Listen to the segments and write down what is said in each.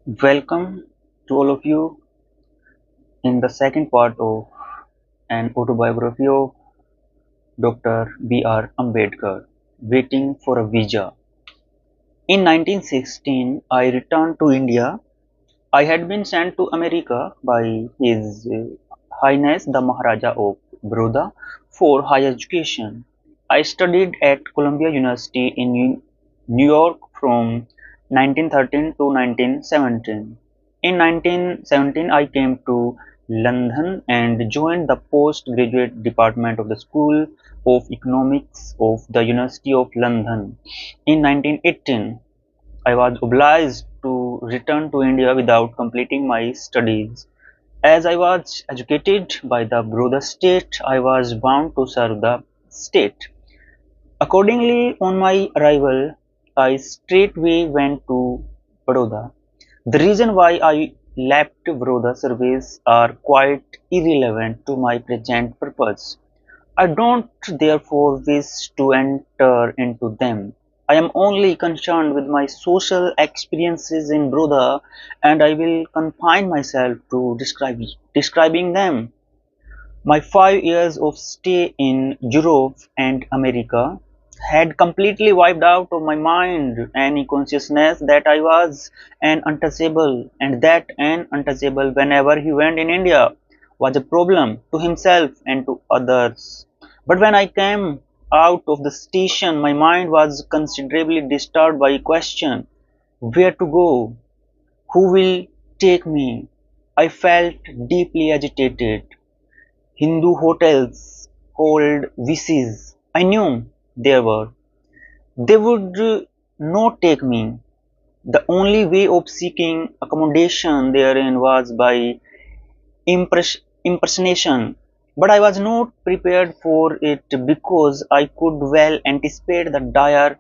Welcome to all of you in the second part of an autobiography of Dr. B.R. Ambedkar, Waiting for a Visa. In 1916, I returned to India. I had been sent to America by His Highness the Maharaja of Baroda for higher education. I studied at Columbia University in New York from 1913 to 1917. In 1917, I came to London and joined the postgraduate department of the School of Economics of the University of London. In 1918, I was obliged to return to India without completing my studies. As I was educated by the Baroda state, I was bound to serve the state. Accordingly, on my arrival, I straightway went to Baroda. The reason why I left Baroda service are quite irrelevant to my present purpose. I don't therefore wish to enter into them. I am only concerned with my social experiences in Baroda, and I will confine myself to describing them. My 5 years of stay in Europe and America had completely wiped out of my mind any consciousness that I was an untouchable, and that an untouchable whenever he went in India was a problem to himself and to others. But when I came out of the station, my mind was considerably disturbed by a question: where to go? Who will take me? I felt deeply agitated. Hindu hotels hold VCs. I knew there were. They would not take me. The only way of seeking accommodation therein was by impersonation. But I was not prepared for it because I could well anticipate the dire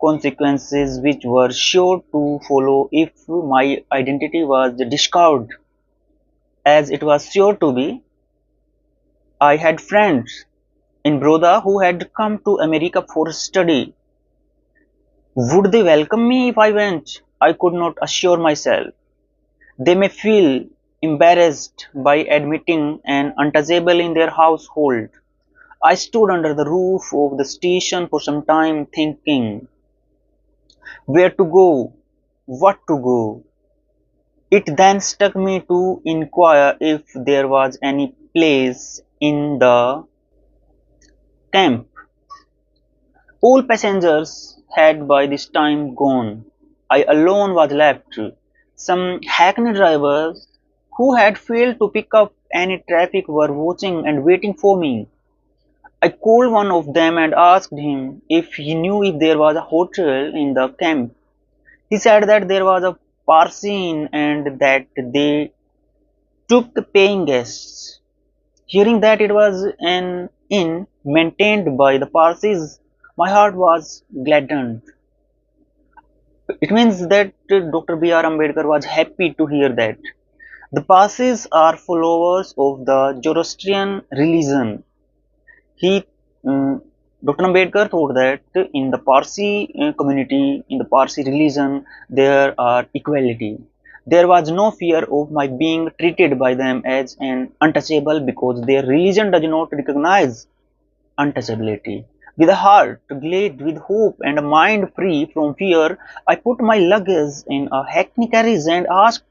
consequences which were sure to follow if my identity was discovered, as it was sure to be. I had friends in Baroda who had come to America for study. Would they welcome me if I went? I could not assure myself. They may feel embarrassed by admitting an untouchable in their household. I stood under the roof of the station for some time thinking where to go, what to go. It then struck me to inquire if there was any place in the camp. All passengers had by this time gone. I alone was left. Some hackney drivers who had failed to pick up any traffic were watching and waiting for me. I called one of them and asked him if he knew if there was a hotel in the camp. He said that there was a Parsi inn and that they took paying guests. Hearing that it was an inn maintained by the Parsis, my heart was gladdened. It means that Dr. B.R. Ambedkar was happy to hear that. The Parsis are followers of the Zoroastrian religion. He, Dr. Ambedkar thought that in the Parsi community, in the Parsi religion, there are equality. There was no fear of my being treated by them as an untouchable because their religion does not recognize untouchability. With a heart glad with hope and a mind free from fear, I put my luggage in a hackney carriage and asked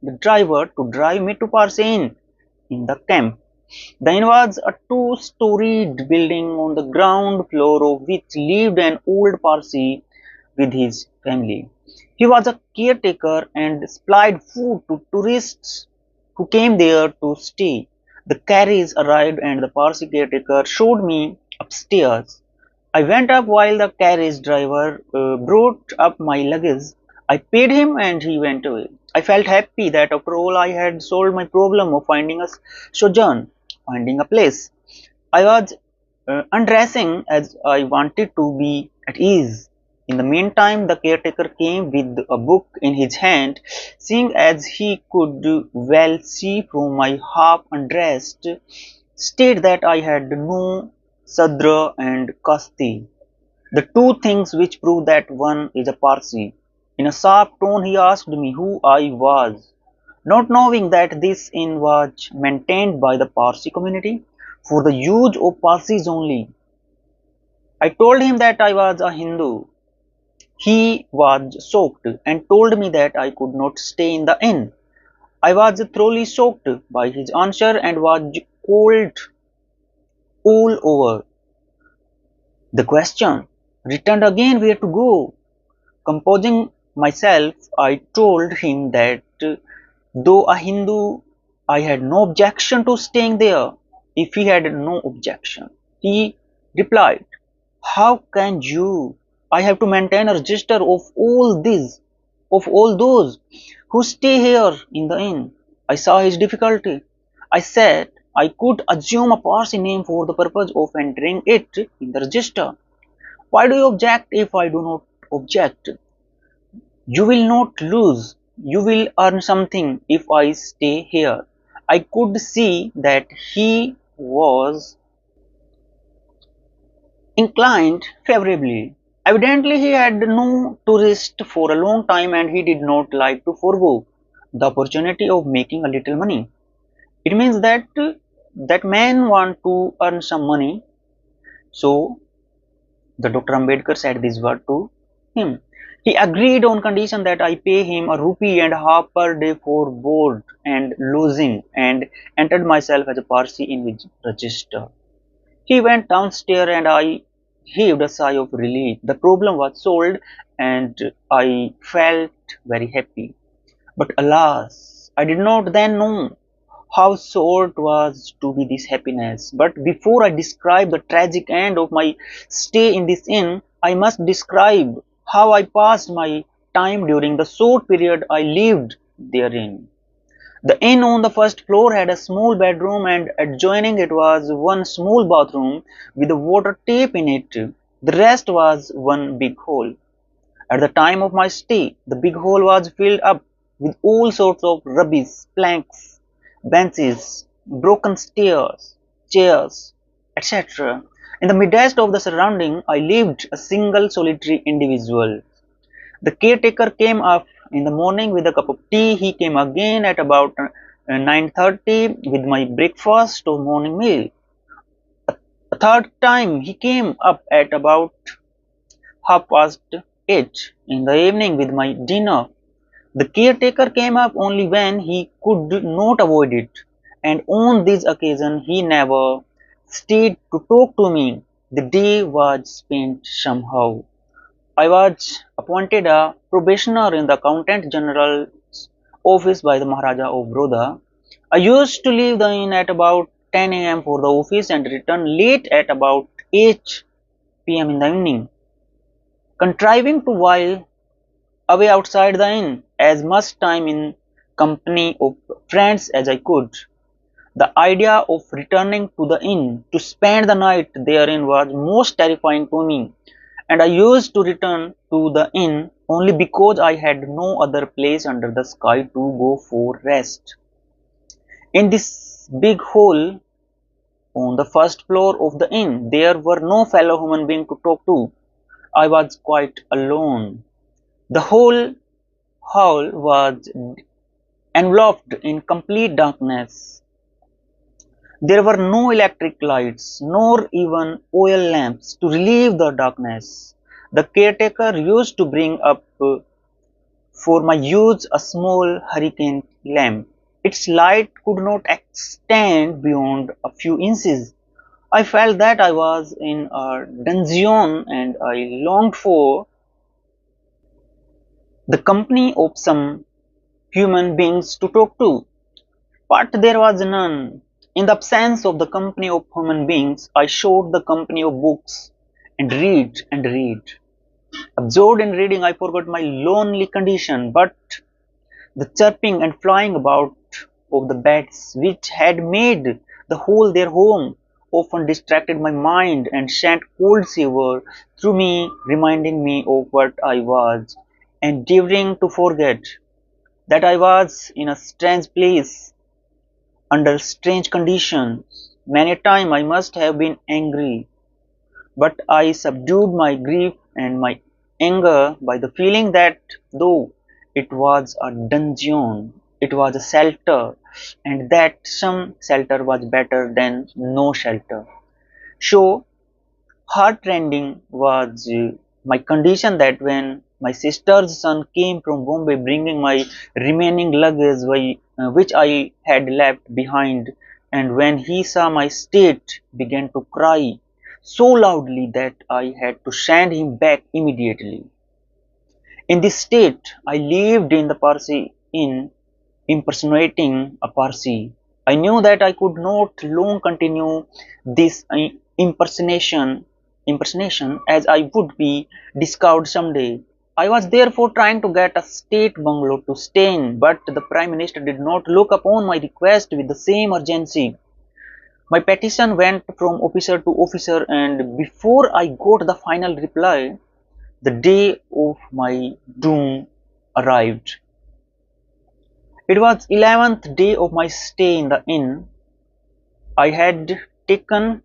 the driver to drive me to Parsain in the camp. The inn was a two-storied building on the ground floor of which lived an old Parsi with his family. He was a caretaker and supplied food to tourists who came there to stay. The carriage arrived and the Parsi caretaker showed me upstairs. I went up while the carriage driver brought up my luggage. I paid him and he went away. I felt happy that after all I had solved my problem of finding a sojourn, finding a place. I was undressing as I wanted to be at ease. In the meantime, the caretaker came with a book in his hand, seeing as he could well see from my half undressed state that I had no sadra and kasti, the two things which prove that one is a Parsi. In a sharp tone, he asked me who I was, not knowing that this inn was maintained by the Parsi community for the use of Parsis only. I told him that I was a Hindu. He was shocked and told me that I could not stay in the inn. I was thoroughly shocked by his answer and was cold all over. The question returned again where to go. Composing myself, I told him that though a Hindu, I had no objection to staying there. If he had no objection, he replied, how can you? I have to maintain a register of all these, of all those who stay here in the inn. I saw his difficulty. I said I could assume a Parsi name for the purpose of entering it in the register. Why do you object if I do not object? You will not lose. You will earn something if I stay here. I could see that he was inclined favorably. Evidently, he had no tourist for a long time and he did not like to forego the opportunity of making a little money. It means that that man want to earn some money. So the Dr. Ambedkar said this word to him. He agreed on condition that I pay him a rupee and half per day for board and lodging and entered myself as a Parsi in his register. He went downstairs and I heaved a sigh of relief. The problem was solved and I felt very happy. But alas, I did not then know how short was to be this happiness. But before I describe the tragic end of my stay in this inn, I must describe how I passed my time during the short period I lived therein. The inn on the first floor had a small bedroom and adjoining it was one small bathroom with a water tap in it. The rest was one big hall. At the time of my stay, the big hall was filled up with all sorts of rubbish, planks, benches, broken stairs, chairs, etc. In the midst of the surrounding, I lived a single solitary individual. The caretaker came up in the morning with a cup of tea. He came again at about 9:30 with my breakfast or morning meal. A third time he came up at about 8:30 in the evening with my dinner. The caretaker came up only when he could not avoid it, and on this occasion he never stayed to talk to me. The day was spent somehow. I was appointed a probationer in the Accountant General's office by the Maharaja of Baroda. I used to leave the inn at about 10 a.m. for the office and return late at about 8 p.m. in the evening, contriving to while away outside the inn as much time in company of friends as I could. The idea of returning to the inn to spend the night therein was most terrifying to me, and I used to return to the inn only because I had no other place under the sky to go for rest. In this big hall on the first floor of the inn, there were no fellow human being to talk to. I was quite alone. The whole hall was enveloped in complete darkness. There were no electric lights, nor even oil lamps to relieve the darkness. The caretaker used to bring up for my use a small hurricane lamp. Its light could not extend beyond a few inches. I felt that I was in a dungeon and I longed for the company of some human beings to talk to. But there was none. In the absence of the company of human beings, I sought the company of books and read and read. Absorbed in reading, I forgot my lonely condition, but the chirping and flying about of the bats, which had made the whole their home, often distracted my mind and sent cold shiver through me, reminding me of what I was endeavoring to forget, that I was in a strange place, under strange conditions. Many a time I must have been angry, but I subdued my grief and my anger by the feeling that though it was a dungeon, it was a shelter, and that some shelter was better than no shelter. So, heartrending was my condition that when my sister's son came from Bombay bringing my remaining luggage which I had left behind, and when he saw my state began to cry so loudly that I had to send him back immediately. In this state, I lived in the Parsi Inn, impersonating a Parsi. I knew that I could not long continue this impersonation as I would be discovered someday. I was therefore trying to get a state bungalow to stay in, but the Prime Minister did not look upon my request with the same urgency. My petition went from officer to officer, and before I got the final reply, the day of my doom arrived. It was 11th day of my stay in the inn. I had taken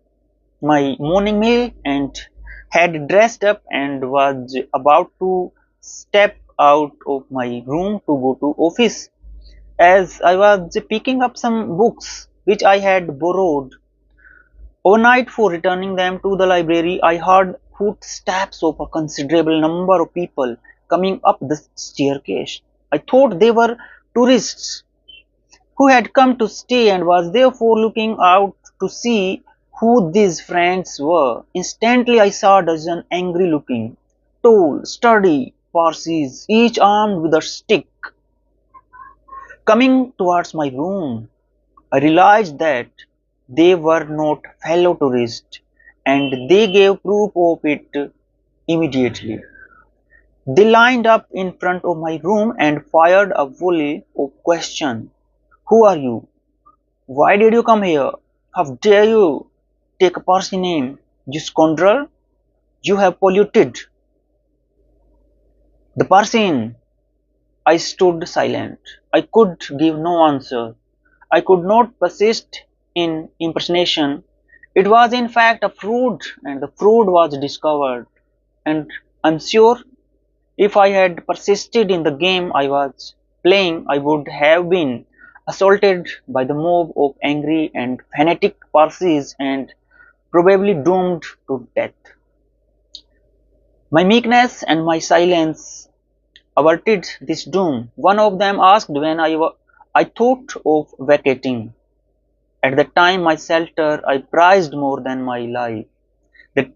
my morning meal and had dressed up and was about to step out of my room to go to office. As I was picking up some books which I had borrowed overnight for returning them to the library, I heard footsteps of a considerable number of people coming up the staircase. I thought they were tourists who had come to stay and was therefore looking out to see who these friends were. Instantly I saw a dozen angry looking, tall, sturdy Parsis, each armed with a stick, coming towards my room. I realized that they were not fellow tourists, and they gave proof of it immediately. They lined up in front of my room and fired a volley of questions. Who are you? Why did you come here? How dare you take a Parsi name? You scoundrel! You have polluted the Parsi. I stood silent. I could give no answer. I could not persist in impersonation. It was in fact a fraud, and the fraud was discovered. And I'm sure if I had persisted in the game I was playing, I would have been assaulted by the mob of angry and fanatic Parsis and probably doomed to death. My meekness and my silence averted this doom. One of them asked when I thought of vacating. At the time my shelter I prized more than my life. The,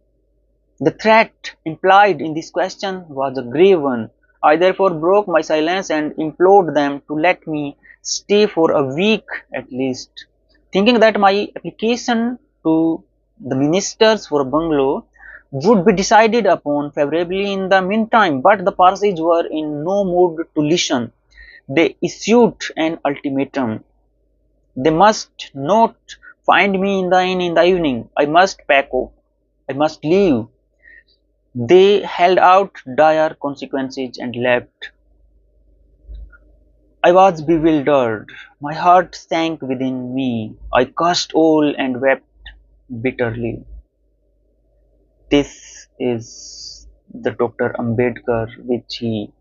the threat implied in this question was a grave one. I therefore broke my silence and implored them to let me stay for a week at least, thinking that my application to the ministers for a bungalow would be decided upon favorably in the meantime. But the Parsis were in no mood to listen. They issued an ultimatum. They must not find me in the inn in the evening. I must pack off. I must leave. They held out dire consequences and left. I was bewildered. My heart sank within me. I cursed all and wept bitterly. This is the Dr. Ambedkar which he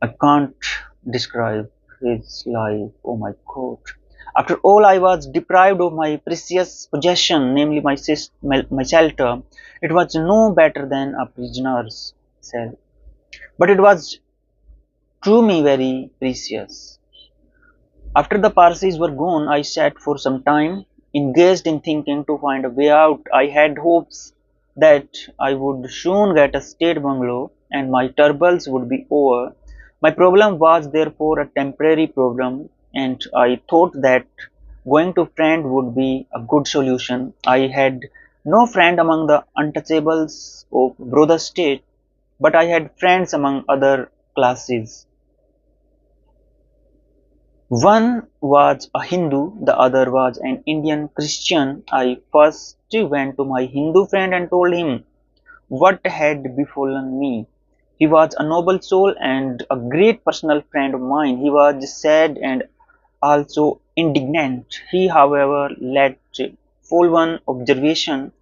I can't describe his life. Oh my God. After all, I was deprived of my precious possession, namely my shelter. It was no better than a prisoner's cell. But it was to me very precious. After the Parsis were gone, I sat for some time, engaged in thinking to find a way out. I had hopes that I would soon get a state bungalow and my troubles would be over. My problem was therefore a temporary problem, and I thought that going to friend would be a good solution. I had no friend among the untouchables of brother state, but I had friends among other classes. One was a Hindu, the other was an Indian Christian. I first went to my Hindu friend and told him what had befallen me. He was a noble soul and a great personal friend of mine. He was sad and also indignant. He, however, let fall one observation.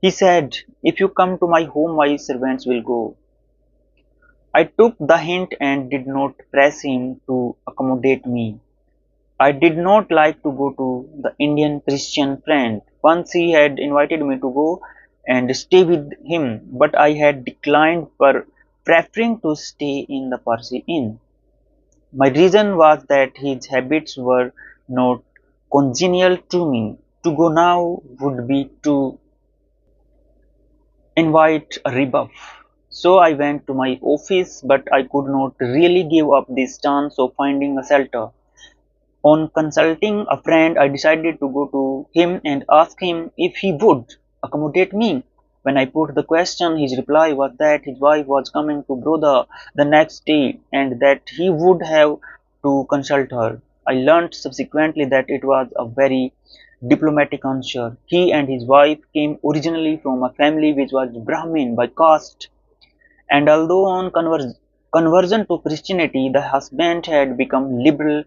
He said, "If you come to my home, my servants will go." I took the hint and did not press him to accommodate me. I did not like to go to the Indian Christian friend. Once he had invited me to go and stay with him, but I had declined, preferring to stay in the Parsi inn. My reason was that his habits were not congenial to me. To go now would be to invite a rebuff. So I went to my office, but I could not really give up this chance of finding a shelter. On consulting a friend, I decided to go to him and ask him if he would accommodate me. When I put the question, his reply was that his wife was coming to Broda the next day and that he would have to consult her. I learnt subsequently that it was a very diplomatic answer. He and his wife came originally from a family which was Brahmin by caste, and although on conversion to Christianity, the husband had become liberal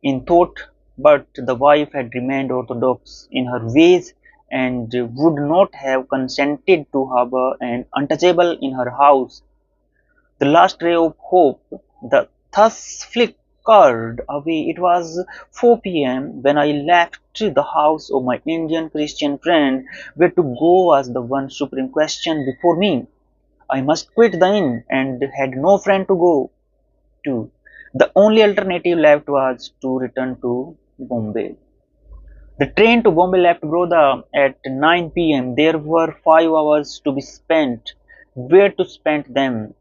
in thought, but the wife had remained orthodox in her ways and would not have consented to harbor an untouchable in her house. The last ray of hope that thus flickered away. It was 4 p.m. when I left the house of my Indian Christian friend. Where to go was the one supreme question before me. I must quit the inn and had no friend to go to. The only alternative left was to return to Bombay. The train to Bombay left Baroda at 9 p.m. There were 5 hours to be spent. Where to spend them?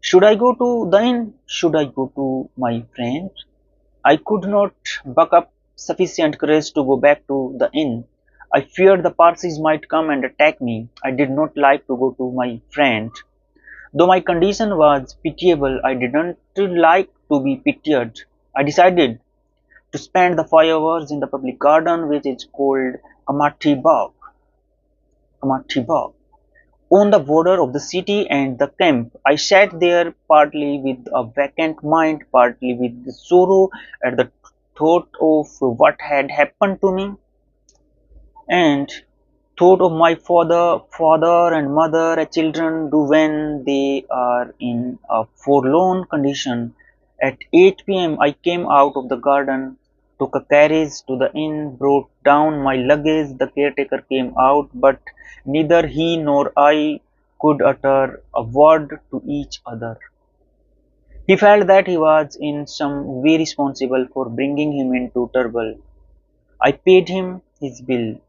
Should I go to the inn? Should I go to my friend? I could not buck up sufficient courage to go back to the inn. I feared the Parsis might come and attack me. I did not like to go to my friend. Though my condition was pitiable, I didn't like to be pitied. I decided to spend the 5 hours in the public garden which is called Kamathi Bagh. Kamathi Bagh. On the border of the city and the camp, I sat there partly with a vacant mind, partly with sorrow at the thought of what had happened to me, and thought of my father and mother and children do when they are in a forlorn condition. At 8 p.m. I came out of the garden, took a carriage to the inn, brought down my luggage. The caretaker came out, but neither he nor I could utter a word to each other. He felt that he was in some way responsible for bringing him into trouble. I paid him his bill.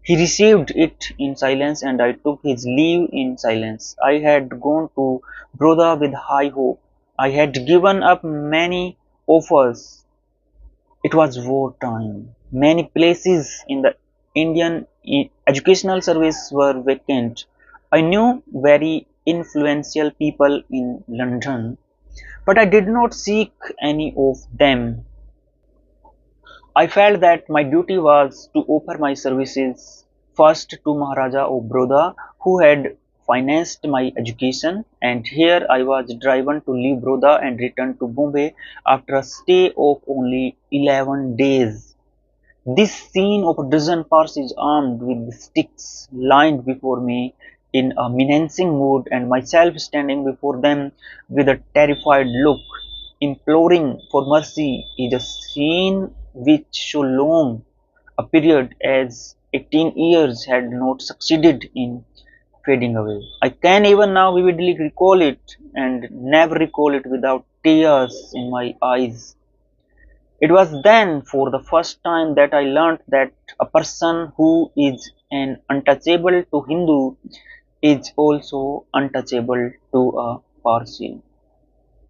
He received it in silence and I took his leave in silence. I had gone to Baroda with high hope. I had given up many offers. It was war time. Many places in the Indian educational service were vacant. I knew very influential people in London, but I did not seek any of them. I felt that my duty was to offer my services first to Maharaja of Baroda, who had financed my education, and here I was driven to leave Baroda and return to Bombay after a stay of only 11 days. This scene of a dozen Parsis armed with sticks lined before me in a menacing mood, and myself standing before them with a terrified look, imploring for mercy, is a scene which so long a period as 18 years had not succeeded in fading away. I can even now vividly recall it and never recall it without tears in my eyes. It was then for the first time that I learnt that a person who is an untouchable to Hindu is also untouchable to a Parsi.